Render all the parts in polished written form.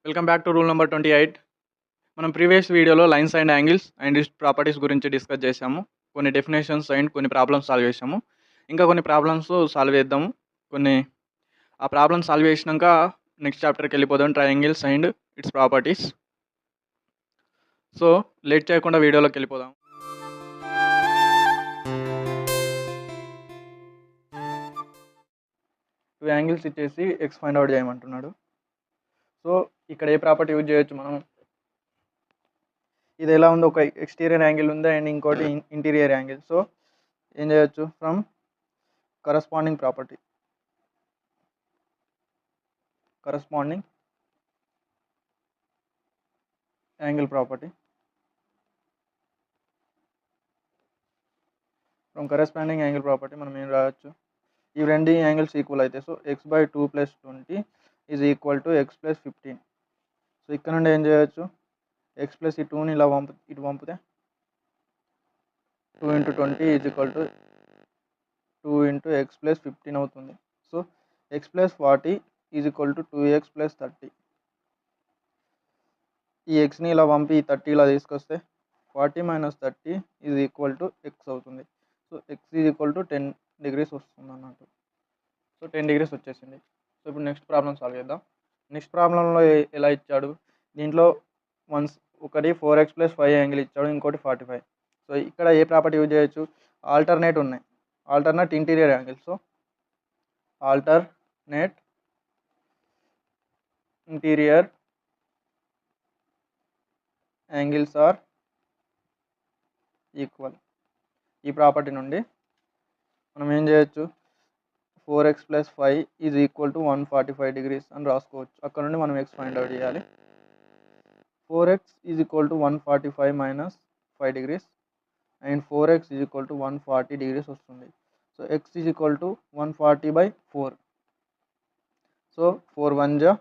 Welcome back to rule number 28. మనం previous వీడియోలో lines and angles and its properties గురించి discuss చేసాము. కొన్ని డెఫినేషన్స్ అండ్ కొన్ని ప్రాబ్లమ్స్ సాల్వ్ చేసాము. ఇంకా కొన్ని ప్రాబ్లమ్స్ సాల్వ్ చేద్దాము. ఆ ప్రాబ్లమ్స్ సాల్వ్ చేసినాక నెక్స్ట్ చాప్టర్కి వెళ్ళిపోదాం, triangles and its properties. So late చేయకుండా వీడియోలోకి వెళ్ళిపోదాం. టూ యాంగిల్స్ ఇచ్చేసి ఎక్స్ ఫైండ్ అవుట్ చేయమంటున్నాడు. సో ఇక్కడ ఏ ప్రాపర్టీ యూజ్ చేయొచ్చు మనం? ఇది ఎలా ఉంది, ఒక ఎక్స్టీరియర్ యాంగిల్ ఉంది అండ్ ఇంకోటి ఇంటీరియర్ యాంగిల్. సో ఏం చేయొచ్చు? ఫ్రమ్ కరస్పాండింగ్ యాంగిల్ ప్రాపర్టీ మనం ఏం రాయొచ్చు? ఈ రెండు యాంగిల్స్ ఈక్వల్ అయితే so x/2 + 20 is equal to x + 15. So ఇక్కడ నుండి ఏం చేయొచ్చు? x ప్లస్ ఈ 2ని ఇలా ఇటు పంపితే 2 × 20 ఈజ్ ఈక్వల్ టు 2 × x + 15 అవుతుంది. So x + 40 is equal to 2x + 30. ఈ ఎక్స్ని ఇలా పంపి ఈ 30 ఇలా తీసుకొస్తే 40 - 30 ఈజ్ ఈక్వల్ టు x అవుతుంది. So x is equal to 10 degrees వస్తుంది అన్నట్టు. సో 10 degrees వచ్చేసింది. సో ఇప్పుడు నెక్స్ట్ ప్రాబ్లం సాల్వ్ చేద్దాం. నెక్స్ట్ ప్రాబ్లంలో ఎలా ఇచ్చాడు? దీంట్లో ఒకటి 4x + 5 యాంగిల్ ఇచ్చాడు, ఇంకోటి 45. సో ఇక్కడ ఏ ప్రాపర్టీ యూజ్ చేయొచ్చు? Alternate interior angle. So alternate interior angles are equal. ఈ ప్రాపర్టీ నుండి మనం ఏం చేయొచ్చు? 4x + 5 is equal to 145 degrees అని రాసుకోవచ్చు. అక్కడ నుండి మనం x ఫైండ్ అవుట్ చేయాలి. 4x is equal to 145 - 5 degrees and 4x is equal to 140 degrees వస్తుంది. So x is equal to 140/4. So 4 1 జా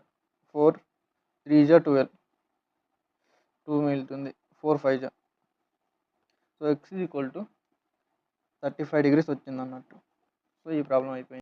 4, 3 జా 12, 2 మిగులుతుంది, 4 5 జా. So x is equal to 35 degrees వచ్చింది అన్నట్టు. సో ఈ ప్రాబ్లం అయిపోయింది.